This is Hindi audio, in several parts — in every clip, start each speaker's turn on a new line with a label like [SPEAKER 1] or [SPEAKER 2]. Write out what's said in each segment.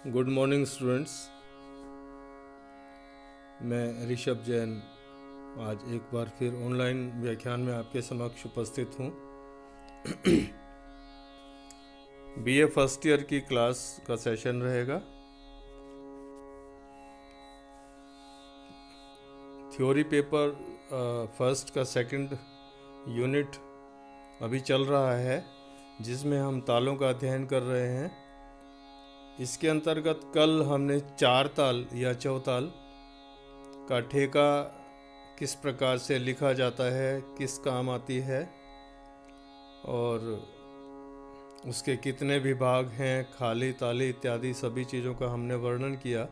[SPEAKER 1] Good morning students. मैं ऋषभ जैन आज एक बार फिर ऑनलाइन व्याख्यान में आपके समक्ष उपस्थित हूँ। बीए फर्स्ट ईयर की क्लास का सेशन रहेगा। थ्योरी पेपर फर्स्ट का सेकंड यूनिट अभी चल रहा है, जिसमें हम तालों का अध्ययन कर रहे हैं। इसके अंतर्गत कल हमने चार ताल या चौताल का ठेका किस प्रकार से लिखा जाता है, किस काम आती है और उसके कितने विभाग हैं, खाली ताली इत्यादि सभी चीज़ों का हमने वर्णन किया।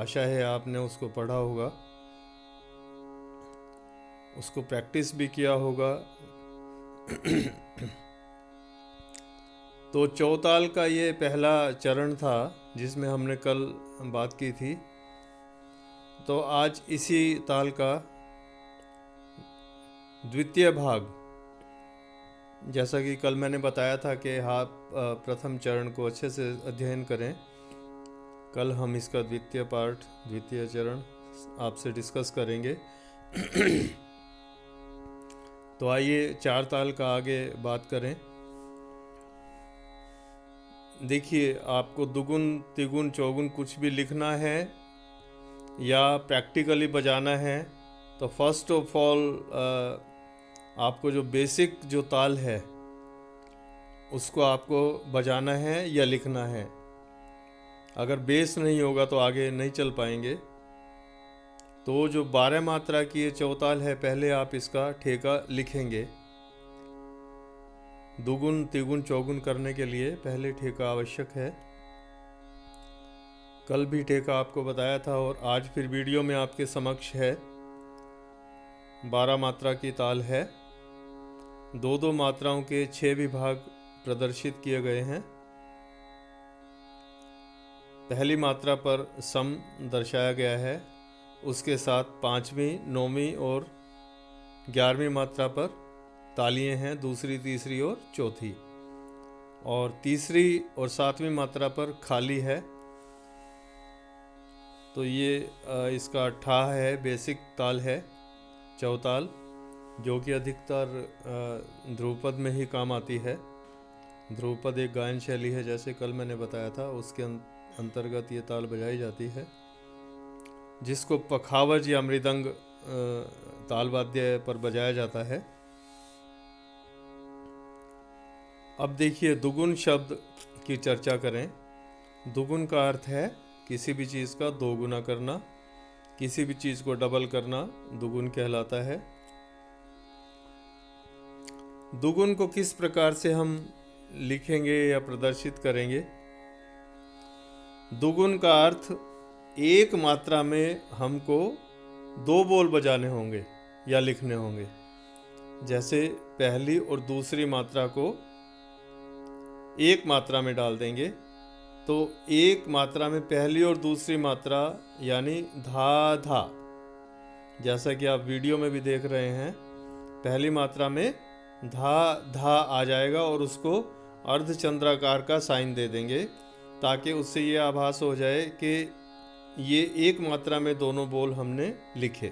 [SPEAKER 1] आशा है आपने उसको पढ़ा होगा, उसको प्रैक्टिस भी किया होगा। तो चौताल का ये पहला चरण था जिसमें हमने कल बात की थी। तो आज इसी ताल का द्वितीय भाग, जैसा कि कल मैंने बताया था कि आप प्रथम चरण को अच्छे से अध्ययन करें। कल हम इसका द्वितीय चरण आपसे डिस्कस करेंगे। तो आइए चार ताल का आगे बात करें। देखिए, आपको दुगुन तिगुन चौगुन कुछ भी लिखना है या प्रैक्टिकली बजाना है तो फर्स्ट ऑफ ऑल आपको जो बेसिक जो ताल है उसको आपको बजाना है या लिखना है। अगर बेस नहीं होगा तो आगे नहीं चल पाएंगे। तो जो 12 मात्रा की ये चौताल है, पहले आप इसका ठेका लिखेंगे। दुगुन तिगुन चौगुन करने के लिए पहले ठेका आवश्यक है। कल भी ठेका आपको बताया था और आज फिर वीडियो में आपके समक्ष है। 12 मात्रा की ताल है। दो मात्राओं के 6 विभाग प्रदर्शित किए गए हैं। पहली मात्रा पर सम दर्शाया गया है, उसके साथ 5वीं 9वीं और 11वीं मात्रा पर तालियां हैं, दूसरी तीसरी और चौथी। और तीसरी और 7वीं मात्रा पर खाली है। तो ये इसका ठा है, बेसिक ताल है चौताल, जो कि अधिकतर ध्रुवपद में ही काम आती है। ध्रुवपद एक गायन शैली है, जैसे कल मैंने बताया था, उसके अंतर्गत ये ताल बजाई जाती है, जिसको पखावज या मृदंग ताल वाद्य पर बजाया जाता है। अब देखिए, दुगुन शब्द की चर्चा करें। दुगुन का अर्थ है किसी भी चीज़ का दो गुना करना, किसी भी चीज़ को डबल करना दुगुन कहलाता है। दुगुन को किस प्रकार से हम लिखेंगे या प्रदर्शित करेंगे? दुगुन का अर्थ एक मात्रा में हमको 2 बोल बजाने होंगे या लिखने होंगे। जैसे पहली और दूसरी मात्रा को एक मात्रा में डाल देंगे तो एक मात्रा में पहली और दूसरी मात्रा यानी धा धा, जैसा कि आप वीडियो में भी देख रहे हैं, पहली मात्रा में धा धा आ जाएगा और उसको अर्धचंद्राकार का साइन दे देंगे, ताकि उससे ये आभास हो जाए कि ये एक मात्रा में दोनों बोल हमने लिखे।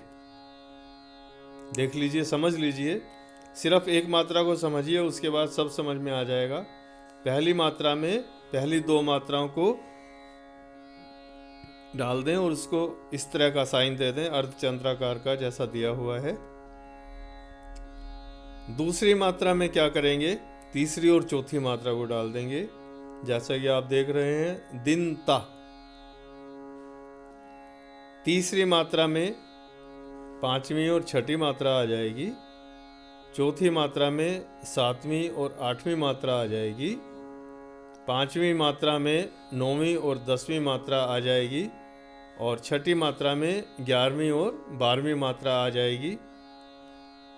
[SPEAKER 1] देख लीजिए, समझ लीजिए, सिर्फ एक मात्रा को समझिए, उसके बाद सब समझ में आ जाएगा। पहली मात्रा में पहली 2 मात्राओं को डाल दें और उसको इस तरह का साइन दे दें, अर्धचंद्राकार का, जैसा दिया हुआ है। दूसरी मात्रा में क्या करेंगे? तीसरी और चौथी मात्रा को डाल देंगे, जैसा कि आप देख रहे हैं, दिन ता। तीसरी मात्रा में 5वीं और 6ठी मात्रा आ जाएगी। चौथी मात्रा में 7वीं और 8वीं मात्रा आ जाएगी। 5वीं मात्रा में 9वीं और 10वीं मात्रा आ जाएगी और 6ठी मात्रा में 11वीं और 12वीं मात्रा आ जाएगी।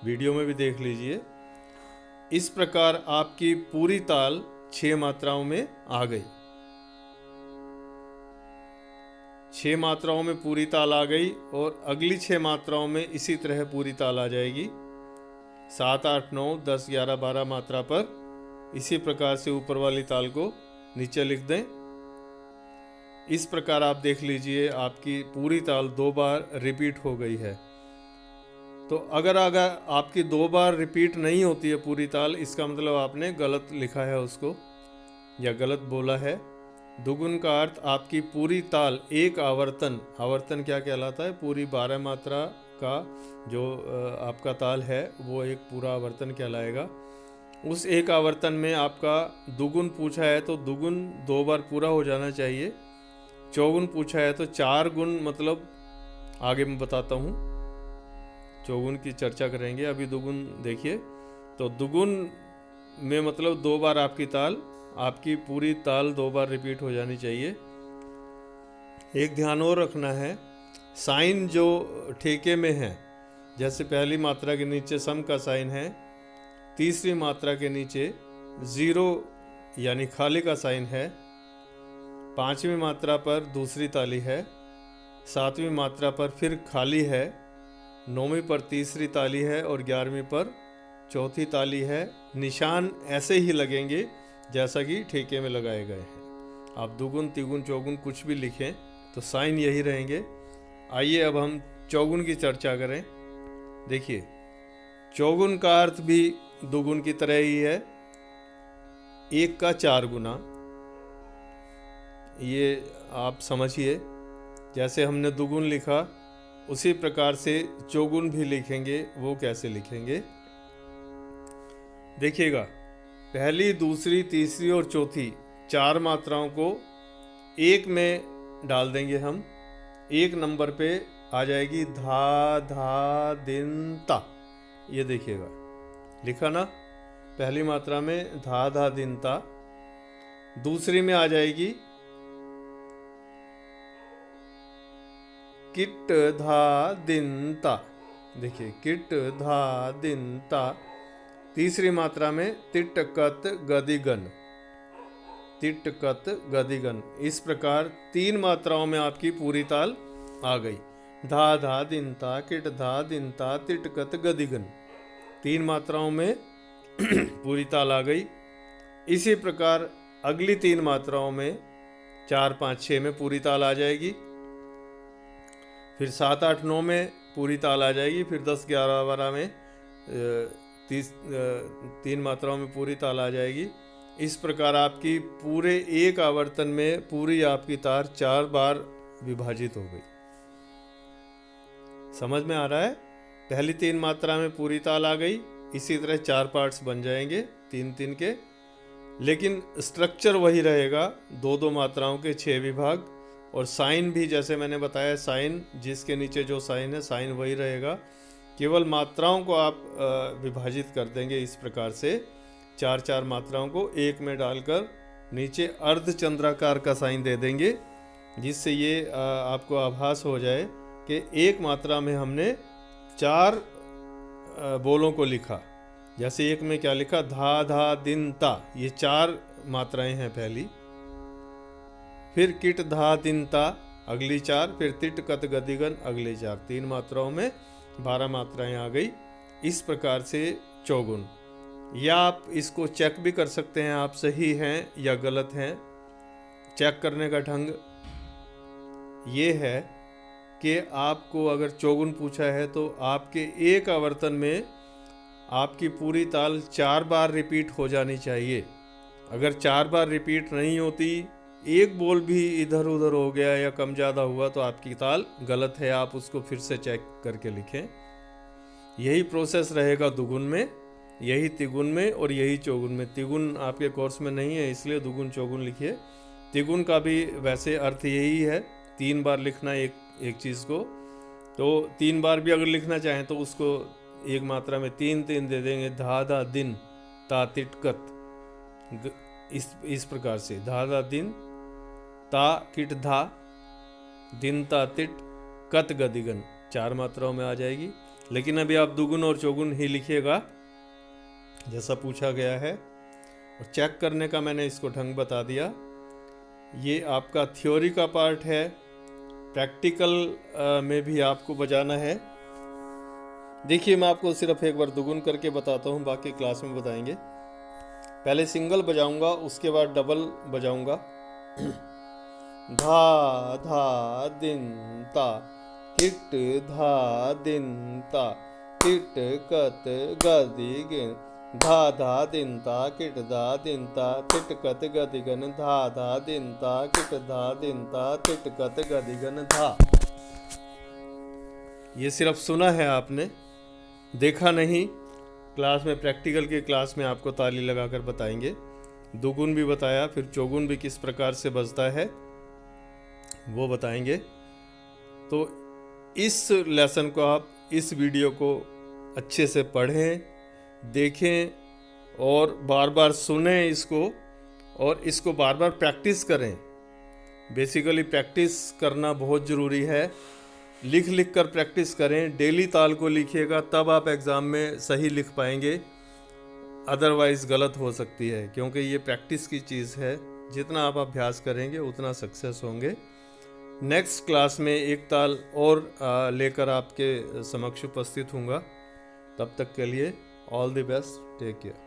[SPEAKER 1] वीडियो में भी देख लीजिए। इस प्रकार आपकी पूरी ताल 6 मात्राओं में आ गई। 6 मात्राओं में पूरी ताल आ गई और अगली 6 मात्राओं में इसी तरह पूरी ताल आ जाएगी। 7, 8, 9, 10, 11, 12 मात्रा पर इसी प्रकार से ऊपर वाली ताल को नीचे लिख दें। इस प्रकार आप देख लीजिए आपकी पूरी ताल 2 बार रिपीट हो गई है। तो अगर आपकी 2 बार रिपीट नहीं होती है पूरी ताल, इसका मतलब आपने गलत लिखा है उसको या गलत बोला है। दुगुन का अर्थ आपकी पूरी ताल एक आवर्तन, आवर्तन क्या कहलाता है? पूरी 12 मात्रा का जो आपका ताल है वो एक पूरा आवर्तन कहलाएगा। उस एक आवर्तन में आपका दुगुन पूछा है तो दुगुन 2 बार पूरा हो जाना चाहिए। चौगुन पूछा है तो 4 गुण, मतलब आगे मैं बताता हूँ, चौगुन की चर्चा करेंगे, अभी दुगुन देखिए। तो दुगुन में मतलब 2 बार आपकी पूरी ताल 2 बार रिपीट हो जानी चाहिए। एक ध्यान और रखना है, साइन जो ठेके में है, जैसे पहली मात्रा के नीचे सम का साइन है, तीसरी मात्रा के नीचे 0 यानी खाली का साइन है, 5वीं मात्रा पर दूसरी ताली है, 7वीं मात्रा पर फिर खाली है, 9वीं पर तीसरी ताली है और 11वीं पर चौथी ताली है। निशान ऐसे ही लगेंगे जैसा कि ठेके में लगाए गए हैं। आप दुगुन, तिगुन, चौगुन कुछ भी लिखें तो साइन यही रहेंगे। आइए अब हम चौगुन की चर्चा करें। देखिए, चौगुन का अर्थ भी दुगुन की तरह ही है, 1 का 4 गुना। ये आप समझिए, जैसे हमने दुगुन लिखा उसी प्रकार से चौगुन भी लिखेंगे। वो कैसे लिखेंगे देखिएगा, पहली, दूसरी, तीसरी और चौथी 4 मात्राओं को 1 में डाल देंगे हम। 1 नंबर पे आ जाएगी धा, धा, दिन, ता। ये देखिएगा, लिखा ना, पहली मात्रा में धा, धा, दिन, ता। दूसरी में आ जाएगी किट, धा, दिन, ता। देखिए, किट, धा, दिन, ता। तीसरी मात्रा में तिट, कत, गदिगन, तिट, कत, गदिगन। इस प्रकार 3 मात्राओं में आपकी पूरी ताल आ गई। धा, धा, दिन, ता, किट, धा, दिन, ता, तिट, कत, गदिगन। 3 मात्राओं में पूरी ताल आ गई। इसी प्रकार अगली 3 मात्राओं में 4, 5, 6 में पूरी ताल आ जाएगी। फिर 7, 8, 9 में पूरी ताल आ जाएगी। फिर 10, 11, 12 में 3 मात्राओं में पूरी ताल आ जाएगी। इस प्रकार आपकी पूरे एक आवर्तन में पूरी आपकी तार 4 बार विभाजित हो गई। समझ में आ रहा है? पहली 3 मात्रा में पूरी ताल आ गई, इसी तरह 4 पार्ट्स बन जाएंगे 3-3 के, लेकिन स्ट्रक्चर वही रहेगा, 2-2 मात्राओं के 6 विभाग। और साइन भी जैसे मैंने बताया, साइन जिसके नीचे जो साइन है, साइन वही रहेगा, केवल मात्राओं को आप विभाजित कर देंगे। इस प्रकार से 4-4 मात्राओं को 1 में डालकर नीचे अर्धचंद्राकार का साइन दे देंगे, जिससे ये आपको आभास हो जाए कि एक मात्रा में हमने 4 बोलों को लिखा। जैसे एक में क्या लिखा, धा, धा, दिन, ता, ये 4 मात्राएं हैं पहली। फिर किट, धा, दिन, ता अगली 4, फिर तिट, कत, गदिगन अगली 4। 3 मात्राओं में 12 मात्राएं आ गई। इस प्रकार से चौगुन। या आप इसको चेक भी कर सकते हैं, आप सही हैं या गलत हैं। चेक करने का ढंग ये है कि आपको अगर चौगुन पूछा है तो आपके एक आवर्तन में आपकी पूरी ताल 4 बार रिपीट हो जानी चाहिए। अगर 4 बार रिपीट नहीं होती, एक बोल भी इधर उधर हो गया या कम ज़्यादा हुआ, तो आपकी ताल गलत है। आप उसको फिर से चेक करके लिखें। यही प्रोसेस रहेगा दुगुन में, यही तिगुन में और यही चौगुन में। तिगुन आपके कोर्स में नहीं है, इसलिए दुगुन चौगुन लिखिए। तिगुन का भी वैसे अर्थ यही है, 3 बार लिखना एक चीज़ को। तो 3 बार भी अगर लिखना चाहें तो उसको एक मात्रा में 3-3 दे देंगे। धा, धा, दिन, ता, तिट, कत। इस प्रकार से धा, धा, दिन, ता, किट, धा, दिन, ता, तिट, कत, गदिगन 4 मात्राओं में आ जाएगी। लेकिन अभी आप दुगुन और चौगुन ही लिखिएगा जैसा पूछा गया है। और चेक करने का मैंने इसको ढंग बता दिया। ये आपका थ्योरी का पार्ट है। प्रैक्टिकल में भी आपको बजाना है। देखिए, मैं आपको सिर्फ एक बार दुगुन करके बताता हूँ, बाकी क्लास में बताएंगे। पहले सिंगल बजाऊंगा, उसके बाद डबल बजाऊंगा। धा धा दिन ता किट धा दिन ता किट कत गदि गिन धा धा दिन ता किट धा दिन ता तिट कत गदि गन धा धा दिन ता किट धा दिन ता तिट कत गदि गन धा। ये सिर्फ सुना है आपने, देखा नहीं। क्लास में, प्रैक्टिकल की क्लास में आपको ताली लगाकर बताएंगे। दुगुन भी बताया, फिर चौगुन भी किस प्रकार से बजता है वो बताएंगे। तो इस लेसन को आप, इस वीडियो को अच्छे से पढ़ें, देखें और बार बार सुनें इसको, और इसको बार बार प्रैक्टिस करें। बेसिकली प्रैक्टिस करना बहुत ज़रूरी है। लिख लिख कर प्रैक्टिस करें। डेली ताल को लिखिएगा, तब आप एग्ज़ाम में सही लिख पाएंगे, अदरवाइज़ गलत हो सकती है, क्योंकि ये प्रैक्टिस की चीज़ है। जितना आप अभ्यास करेंगे उतना सक्सेस होंगे। नेक्स्ट क्लास में एक ताल और लेकर आपके समक्ष उपस्थित हूँगा। तब तक के लिए all the best, take care.